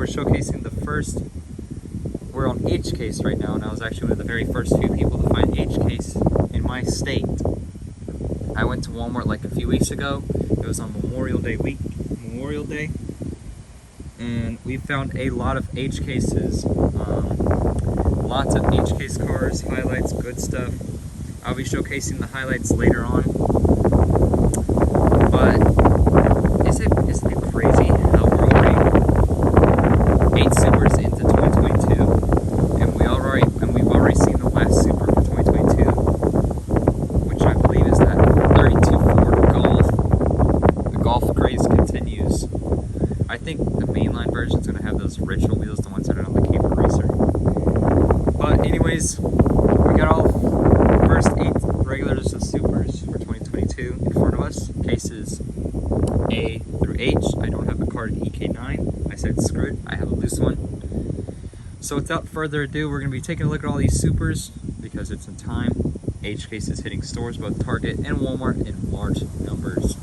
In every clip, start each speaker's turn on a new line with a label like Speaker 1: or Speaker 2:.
Speaker 1: Showcasing the first, we're on H case right now, and I was actually one of the very first few people to find H case in my state. I went to Walmart like a few weeks ago. It was on Memorial Day, and we found a lot of H cases, lots of H case cars, highlights, good stuff. I'll be showcasing the highlights later on, but isn't it crazy how we're already 8 supers into 2022, and we've already seen the last super for 2022, which I believe is that 32 Ford Golf. The Golf craze continues. I think the mainline version is going to have those original wheels, the ones that are on the Caper Racer. But anyways, we got all first 8 regulars of supers for 2022 in front of us. Cases A through H. I don't have a carded EK9. I said screw it, I have a loose one. So without further ado, we're going to be taking a look at all these supers because it's in time. H cases hitting stores, both Target and Walmart, in large numbers.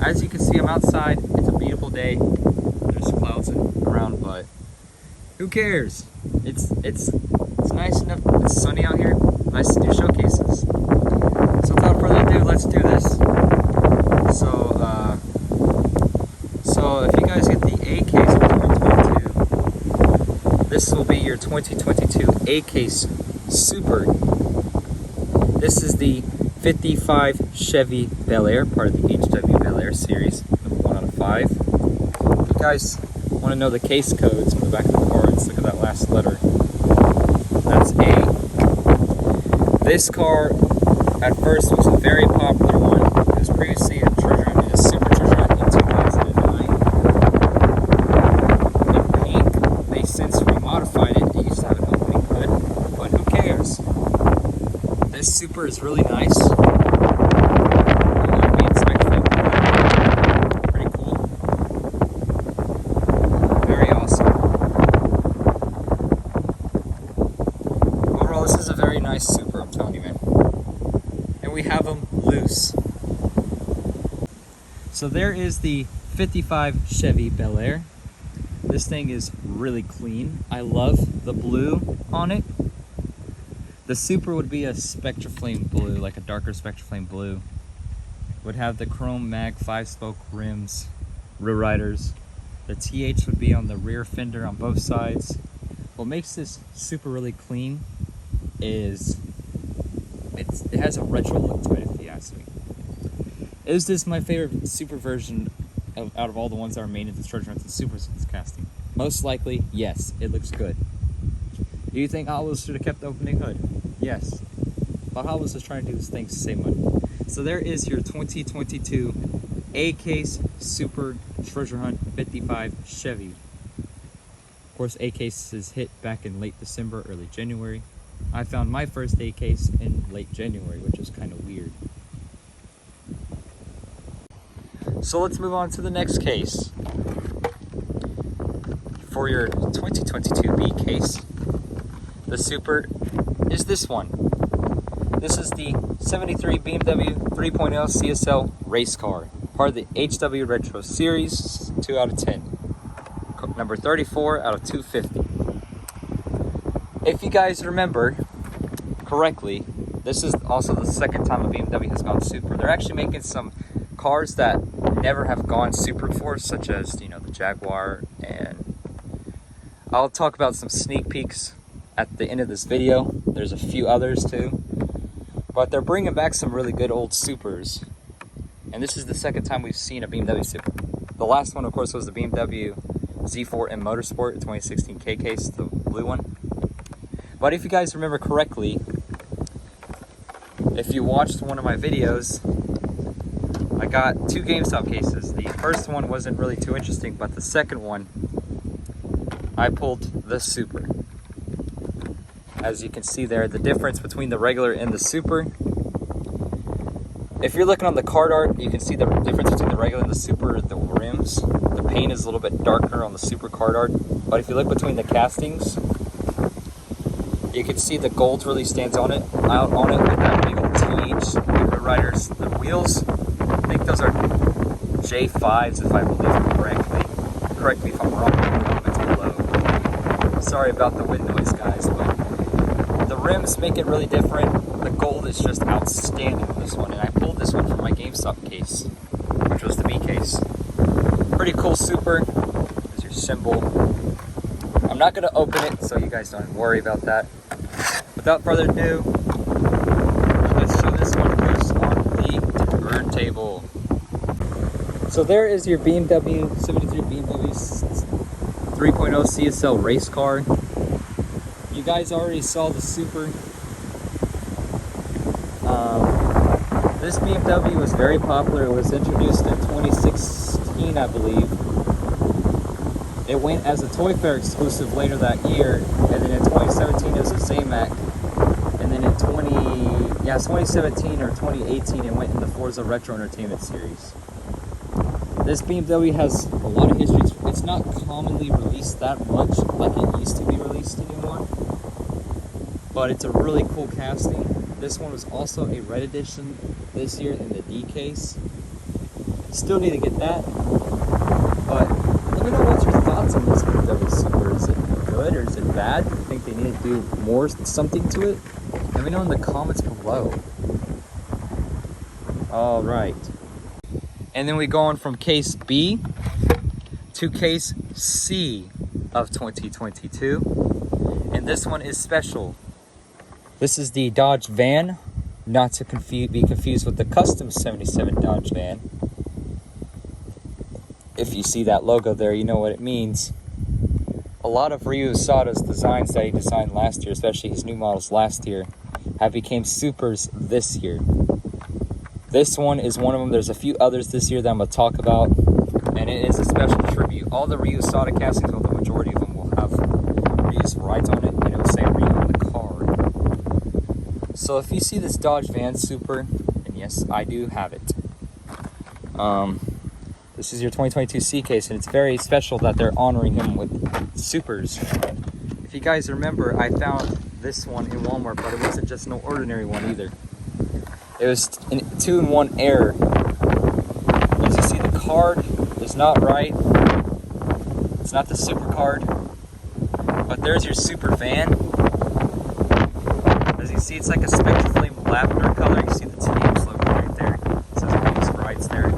Speaker 1: As you can see, I'm outside. It's a beautiful day. There's clouds around, but who cares? It's nice enough. It's sunny out here. Nice to do showcases. So without further ado, let's do this. So if you guys get the A case for 2022, this will be your 2022 A case Super. This is the 55 Chevy Bel Air, part of the HW Bel Air series, number 1 out of 5. If you guys want to know the case codes from the back of the cards, look at that last letter. That's A. This car at first was a very popular one. It was previously a treasure hunt, a super treasure hunt in 2009. In pink, they since remodified it. It used to have an opening hood, but who cares? This super is really nice. Pretty cool. Very awesome. Overall, this is a very nice super, I'm telling you, man. And we have them loose. So there is the 55 Chevy Bel Air. This thing is really clean. I love the blue on it. The Super would be a Spectraflame blue, like a darker Spectraflame blue. Would have the chrome mag 5-spoke rims, rear riders. The TH would be on the rear fender on both sides. What makes this Super really clean is it has a retro look to it, if you ask me. Is this my favorite Super version out of all the ones that are made into treasure hunts and Super casting? Most likely, yes, it looks good. Do you think Hot Wheels should have kept the opening hood? Yes. But Hot Wheels is trying to do this thing to save money. So there is your 2022 A-Case Super Treasure Hunt 55 Chevy. Of course, A-Cases hit back in late December, early January. I found my first A-Case in late January, which is kind of weird. So let's move on to the next case. For your 2022 B-Case, the Super is this one. This is the 73 BMW 3.0 CSL race car, part of the HW Retro Series, 2 out of 10. Number 34 out of 250. If you guys remember correctly, this is also the second time a BMW has gone Super. They're actually making some cars that never have gone Super before, such as, the Jaguar, and I'll talk about some sneak peeks at the end of this video. There's a few others too, but they're bringing back some really good old supers. And this is the second time we've seen a BMW Super. The last one, of course, was the BMW Z4M Motorsport 2016 K case, the blue one. But if you guys remember correctly, if you watched one of my videos, I got two GameStop cases. The first one wasn't really too interesting, but the second one, I pulled the Super. As you can see there, the difference between the regular and the Super. If you're looking on the card art, you can see the difference between the regular and the Super, the rims. The paint is a little bit darker on the Super card art. But if you look between the castings, you can see the gold really stands out on it with that big old TH wheel riders. The wheels, I think those are J5s if I believe correctly. Correct me if I'm wrong in the comments below. Sorry about the wind noise, guys, but the rims make it really different. The gold is just outstanding on this one, and I pulled this one from my GameStop case, which was the B case. Pretty cool Super. There's your symbol. I'm not going to open it, so you guys don't worry about that. Without further ado, let's show this one first on the turntable. So there is your BMW 73 BMW 3.0 CSL race car. You guys already saw the Super. This BMW was very popular. It was introduced in 2016, I believe. It went as a Toy Fair exclusive later that year, and then in 2017 it was a Zamac, and then in 2017 or 2018 it went in the Forza Retro Entertainment series. This BMW has a lot of history. It's not commonly released that much like it used to be released anymore, but it's a really cool casting. This one was also a red edition this year in the D case. Still need to get that, but let me know what's your thoughts on this BMW Super. Is it good or is it bad? Do you think they need to do more something to it? Let me know in the comments below. All right. And then we go on from case B to case C of 2022. And this one is special. This is the Dodge van, not to be confused with the custom 77 Dodge van. If you see that logo there, you know what it means. A lot of Ryu Asada's designs that he designed last year, especially his new models last year, have become Supers this year. This one is one of them. There's a few others this year that I'm going to talk about, and it is a special tribute. All the Ryu Asada castings, well, the majority of them will have Ryu's rides on it, and it will say Ryu on the car. So if you see this Dodge Van Super, and yes, I do have it. This is your 2022 C case, and it's very special that they're honoring him with Supers. If you guys remember, I found this one in Walmart, but it wasn't just no ordinary one either. It was an 2-in-1 Air. As you see, the card is not right. It's not the Super card. But there's your Super van. As you see, it's like a Spectre Flame lavender color. You see the TH logo right there. It says Release Rides there.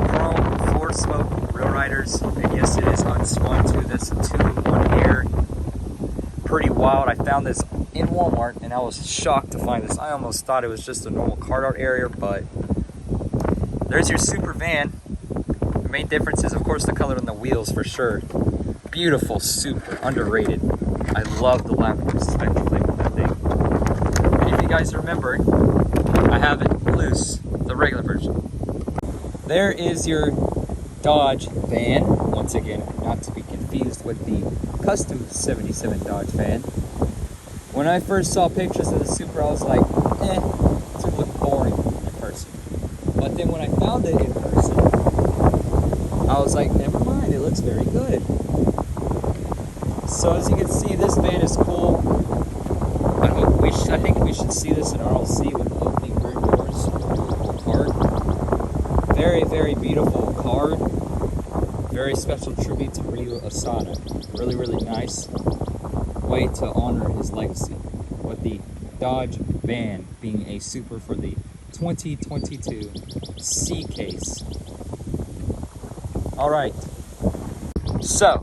Speaker 1: Chrome, floor smoke, real riders. And yes, it is unspun too. That's a 2-in-1 Air. Pretty wild. I found this in Walmart, and I was shocked to find this. I almost thought it was just a normal card art area, but there's your Super van. The main difference is, of course, the color on the wheels for sure. Beautiful, super underrated. I love the lavender Spectre Flame on that thing. And if you guys remember, I have it loose, the regular version. There is your Dodge van. Once again, not to be confused with the custom 77 Dodge van. When I first saw pictures of the Super, I was like, it's gonna look boring in person. But then when I found it in person, I was like, never mind, it looks very good. So as you can see, this van is cool. I think we should see this in RLC with opening rear doors. Beautiful car. Very, very beautiful car. Very special tribute to Ryu Asada. Really, really nice way to honor his legacy with the Dodge van being a Super for the 2022 C case. All right, so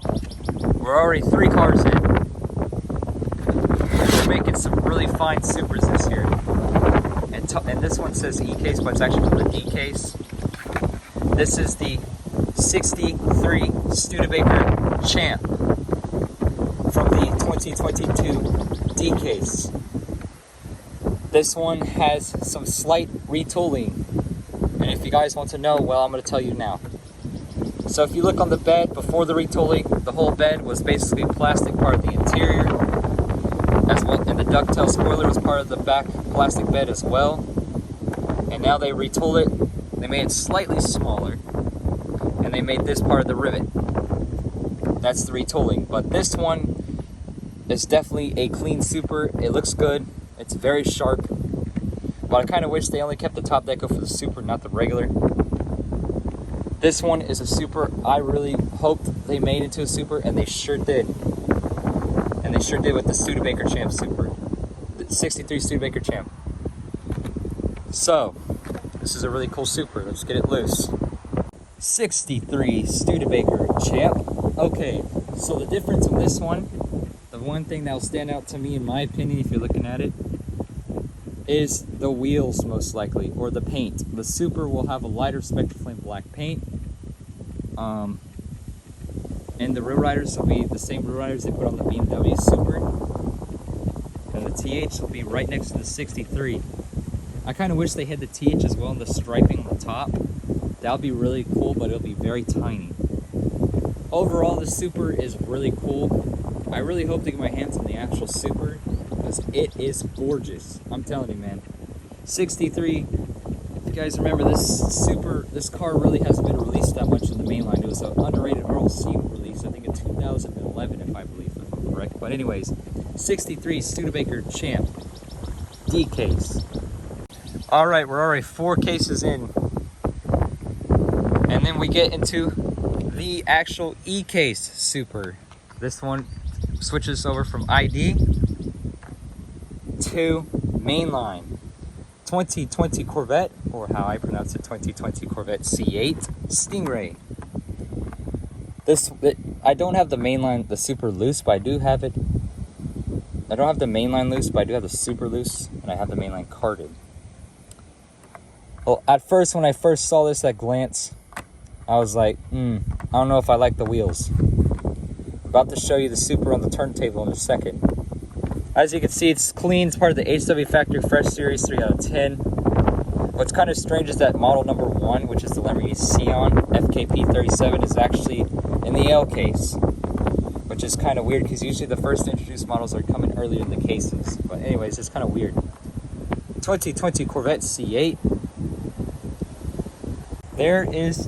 Speaker 1: we're already 3 cars in. making some really fine supers this year. And this one says E case, but it's actually the D case. This is the 63 Studebaker Champ from the 2022 D case. This one has some slight retooling, and if you guys want to know, well, I'm going to tell you now. So if you look on the bed before the retooling, the whole bed was basically plastic part of the interior, as well, and the ducktail spoiler was part of the back plastic bed as well. And now they retooled it. They made it slightly smaller, and they made this part of the rivet. That's the retooling. But this one is definitely a clean super. It looks good. It's very sharp. But I kind of wish they only kept the top deco for the super, not the regular. This one is a super I really hoped they made into a super, and they sure did. And they sure did with the Studebaker Champ Super. The 63 Studebaker Champ. So, this is a really cool super. Let's get it loose. 63 Studebaker Champ. Okay, so the difference on this one, the one thing that will stand out to me in my opinion if you're looking at it, is the wheels most likely, or the paint. The super will have a lighter Spectraflame black paint. And the Real Riders will be the same Real Riders they put on the BMW Super. And the TH will be right next to the 63. I kind of wish they had the TH as well and the striping on the top. That would be really cool, but it'll be very tiny. Overall, the super is really cool. I really hope to get my hands on the actual super, because it is gorgeous. I'm telling you, man. 63, if you guys remember, this car really hasn't been released that much in the mainline. It was an underrated RLC release, I think in 2011, if I'm correct. But anyways, 63 Studebaker Champ D case. All right, we're already 4 cases in. And then we get into the actual E case super. This one switches over from ID to mainline. 2020 Corvette, or how I pronounce it, 2020 Corvette C8 Stingray. I don't have the mainline, the super loose, but I do have it. I don't have the mainline loose, but I do have the super loose, and I have the mainline carded. Well, at first, when I first saw this at glance, I was like, I don't know if I like the wheels. About to show you the super on the turntable in a second. As you can see, it's clean. It's part of the HW Factory Fresh Series 3 out of 10. What's kind of strange is that model number 1, which is the Lamborghini Sion FKP37, is actually in the L case, which is kind of weird because usually the first introduced models are coming earlier in the cases. But anyways, it's kind of weird. 2020 Corvette C8.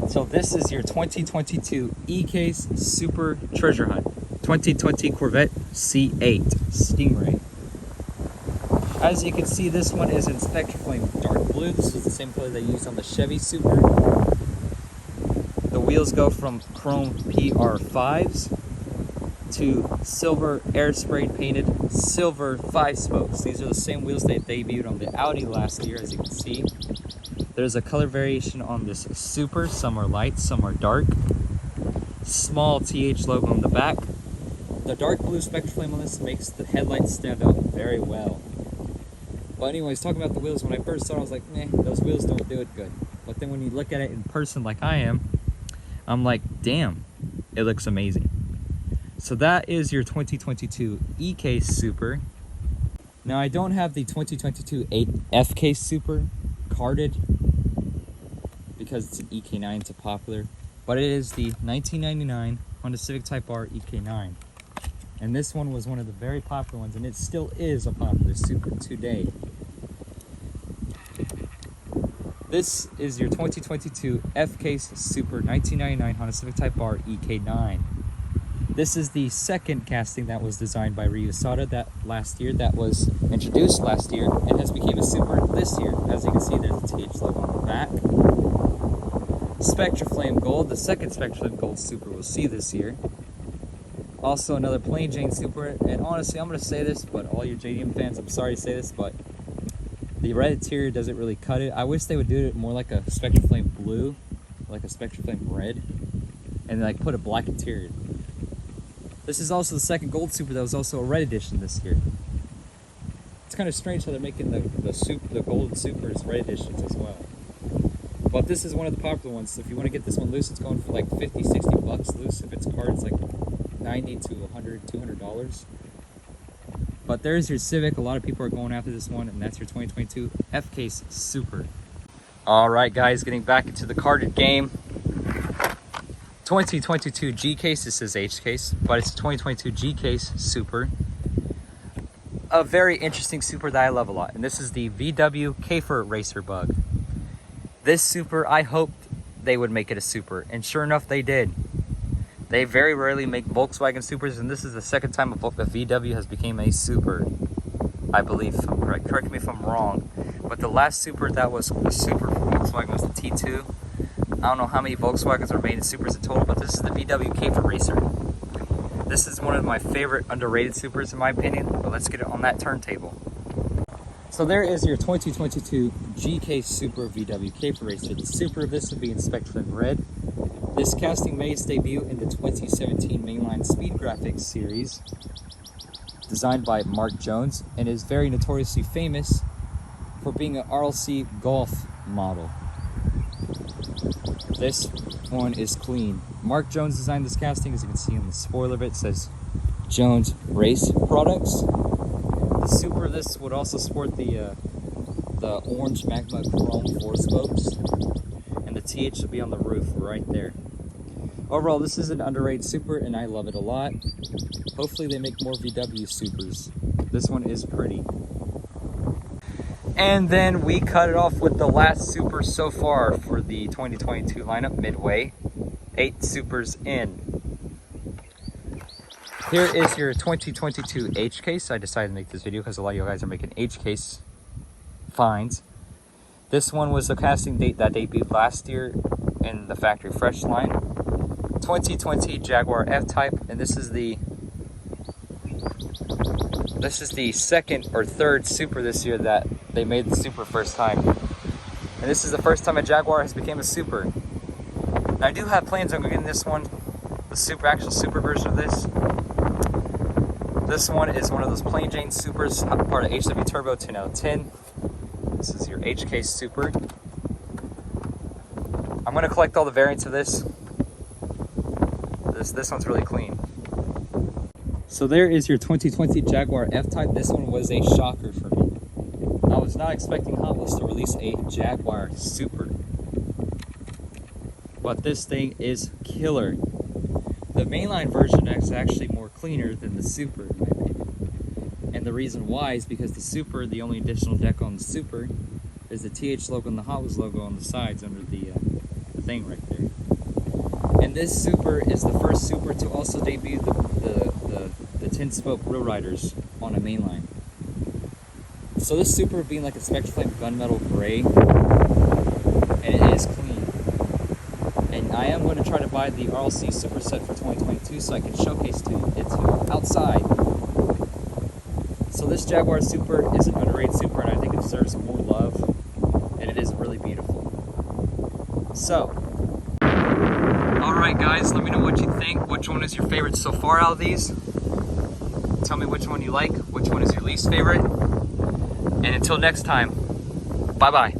Speaker 1: So this is your 2022 E-Case Super Treasure Hunt. 2020 Corvette C8 Stingray. As you can see, this one is in Spectraflame dark blue. This is the same color they used on the Chevy Super. The wheels go from chrome PR5s to silver air spray painted silver 5-spokes. These are the same wheels they debuted on the Audi last year, as you can see. There's a color variation on this Super. Some are light, some are dark. Small TH logo on the back. The dark blue Spectraflame on this makes the headlights stand out very well. But anyways, talking about the wheels, when I first saw it, I was like, meh, those wheels don't do it good. But then when you look at it in person like I am, I'm like, damn, it looks amazing. So that is your 2022 E-Case Super. Now I don't have the 2022 F-Case Super carded because it's an EK9, it's a popular. But it is the 1999 Honda Civic Type R EK9. And this one was one of the very popular ones, and it still is a popular super today. This is your 2022 F-Case Super 1999 Honda Civic Type R EK9. This is the second casting that was designed by Ryu Sada that was introduced last year and has become a super this year. As you can see, there's the TH logo on the back. Spectraflame Gold, the second Spectraflame Gold super we'll see this year. Also another plain Jane super, and honestly, I'm going to say this, but all your JDM fans, I'm sorry to say this, but the red interior doesn't really cut it. I wish they would do it more like a Spectraflame blue, like a Spectraflame red, and like put a black interior. This is also the second gold super that was also a red edition this year. It's kind of strange how they're making the golden supers red editions as well. But this is one of the popular ones. So if you want to get this one loose, it's going for like 50, 60 bucks loose. If it's cards, like 90 to 100, $200. But there's your Civic. A lot of people are going after this one, and that's your 2022 F-Case Super. All right, guys, getting back into the carded game. 2022 G-Case, this is H-Case, but it's 2022 G-Case Super. A very interesting Super that I love a lot, and this is the VW Kafer Racer Bug. This Super, I hoped they would make it a Super, and sure enough, they did. They very rarely make Volkswagen Supers, and this is the second time a VW has become a Super, I believe, if I'm correct. Correct me if I'm wrong, but the last Super that was a Super for Volkswagen was the T2. I don't know how many Volkswagens are made in Supers in total, but this is the VW Kafer Racer. This is one of my favorite underrated Supers in my opinion, but let's get it on that turntable. So there is your 2022 G-Case Super VW Kafer Racer. The Super of this will be in Spectrum Red. This casting made its debut in the 2017 Mainline Speed Graphics series, designed by Mark Jones, and is very notoriously famous for being an RLC Golf model. This one is clean. Mark Jones designed this casting. As you can see on the spoiler of it, it says Jones Race Products. The Super of this would also sport the orange Magma Chrome 4 spokes, and the TH will be on the roof right there. Overall, this is an underrated Super, and I love it a lot. Hopefully they make more VW Supers. This one is pretty. And then we cut it off with the last Super so far for the 2022 lineup, Midway. 8 Supers in. Here is your 2022 H-Case. I decided to make this video because a lot of you guys are making H-Case finds. This one was a casting date that debuted last year in the Factory Fresh line. 2020 Jaguar F-Type, and this is the second or third Super this year that they made the Super first time. And this is the first time a Jaguar has become a Super. Now I do have plans on getting this one, the actual Super version of this. This one is one of those plain Jane Supers, part of HW Turbo 10 out of 10. This is your H-Case Super. I'm going to collect all the variants of this. This one's really clean. So there is your 2020 Jaguar F-Type. This one was a shocker for me. I was not expecting Hot Wheels to release a Jaguar Super. But this thing is killer. The mainline version is actually more cleaner than the Super, in my opinion. And the reason why is because the Super, the only additional deck on the Super, is the TH logo and the Hot Wheels logo on the sides under the thing right there. And this Super is the first Super to also debut the 10-spoke Real Riders on a mainline. So this Super being like a Spectre Flame gunmetal gray, and it is clean. And I am going to try to buy the RLC Super set for 2022 so I can showcase it to outside. So this Jaguar Super is an underrated Super, and I think it deserves more love, and it is really beautiful. So, alright guys, let me know what you think. Which one is your favorite so far out of these? Tell me which one you like, which one is your least favorite. And until next time, bye-bye.